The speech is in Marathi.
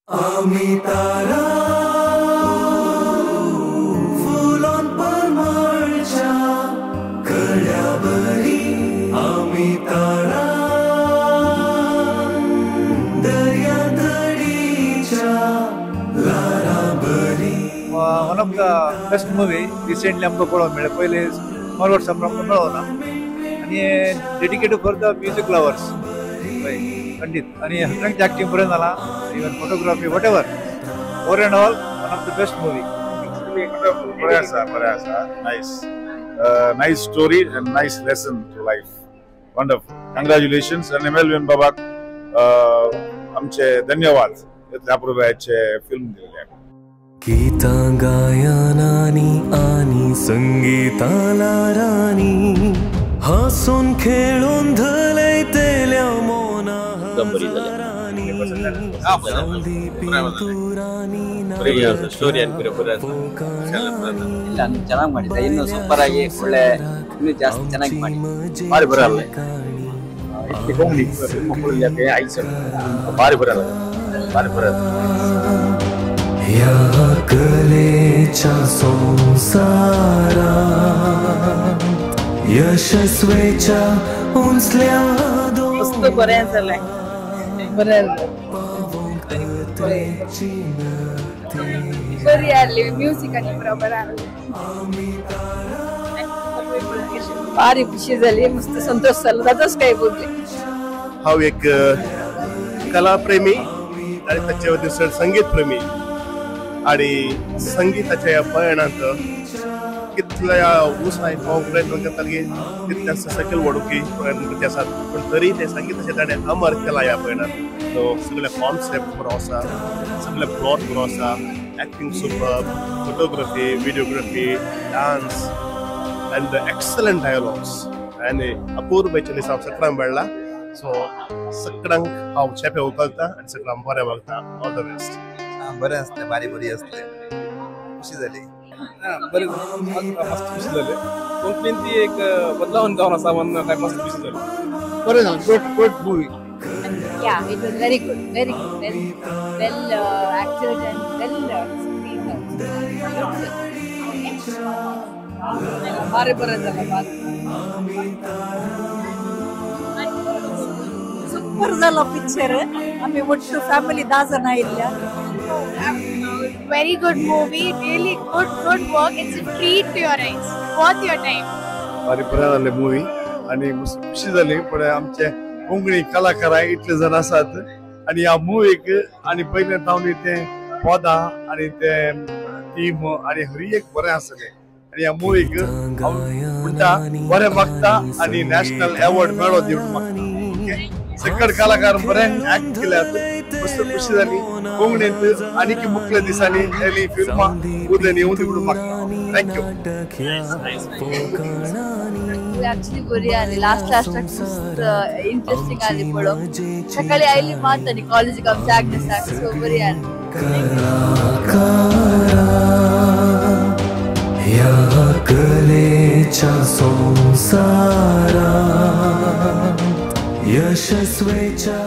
आम्ही तारा फुलोन परमळच्या कळ्याबरी आम्ही तारा दर्यादडीच्या लाराबरी. One of the best movie recently आमकां पळोवंक मेळ्ळें. पयले मॉलवर्स आमकां मेळोना आनी dedicated for the music lovers खंडीत आनी हसरंग एक्टिंग बरें जालां. Even photography whatever over and all one of the best movie. बरें आसा nice story and nice lesson to life. Wonderful. Congratulations आनी एमएलवीएन बाबाक आमचे धन्यवाद इतल्या पुरायेचे फिल्म दिल्ल्याक. गीतां गायनानी आनी संगीताला रानी हसून खेळून धलयतेल्या मोना हजारानी सावली पिंतुरानी ಸ್ಟೋರಿ ಅನ್ಕೊಂಡಿರೋ ಇಲ್ಲ ಚೆನ್ನಾಗಿ ಮಾಡಿದ್ರೆ ಇನ್ನು ಸೂಪರ್ ಆಗಿ ಒಳ್ಳೆ ಇನ್ನೂ ಜಾಸ್ತಿ ಚೆನ್ನಾಗಿ ಮಾಡಿ ಭಾರಿ ಬರಲ್ಲ ಭಾರಿ ಬರಲ್ಲ ಭಾರಿ ಬರಲ್ಲ. या कलेच्या संसारात यशस्वेच्या उंचल्या मस्त बरें जालें बरें बरी आली म्युझिक आणि बरोबर भारी खुशी झाली. मस्त संतोष झाला. दादाच काय बोलले. हांव एक कलाप्रेमी आणि त्याच्या दुसरं संगीत प्रेमी आणि संगीताच्या या पयणांत कितल्या उसाय पावंक प्रयत्न करताले तितल्या सकयल वडोवपी प्रयत्न आसात पूण तरी ते संगीताचे ताणें अमर केला ह्या पयणांत. तो सगळे कॉन्सेप्ट बरो आसा, सगळे प्लॉट बरो आसा, acting super, photography, videography, dance and excellent dialogues आनी अपूर्वेच्या दिसा हांव सगळ्यांक मेळ्ळा. सो सगळ्यांक हांव चेपे उखलता आनी सगळ्यांक बरें मागता. All the best. बरें आसलें बरी आसलें. खुशी जाली. बरें मस्त खुशी जालें. कोंकणीन ती एक बदलावन जावन आसा म्हणून काय मस्त खुशी जाली. बरें जालें. Good movie. Yeah, it was very good, well acted and well screened. भारी बरं झालं. सुपर झाला पिक्चर. आम्ही मोठं फॅमिली 10 जण आयिल्ल्या. Very good movie, really good work. It's a treat to your eyes, worth your time. बरें जालें मूवी आनी खुशी जाली. पण आमचे कोंकणी कलाकार इतले जण आसात आनी ह्या मुवीक आनी पयले जावन ते पदां आनी ते टीम आनी हर एक बरें आसलें. आनी ह्या मुवीक हांव म्हणटा बरें मागता आनी नॅशनल अवॉर्ड मेळो दिवंक मागता. सकट कलाकार बरें एक्ट केल्यात. मस्त खुशी जाली. कोंकणींत आनीक मुखल्या दिसांनी येयली फिल्मां उदेनी येवं दिवंक मागता. थँक्यू. ऍक्च्युली बरी आली. लास्ट इंटरेस्टिंग आली पळोवंक. सकाळी आयली मात आनी कॉलेजीक आमच्या आग्नेसाक. सो बरी आली. या कलेच्या संसारात यशस्वेच्या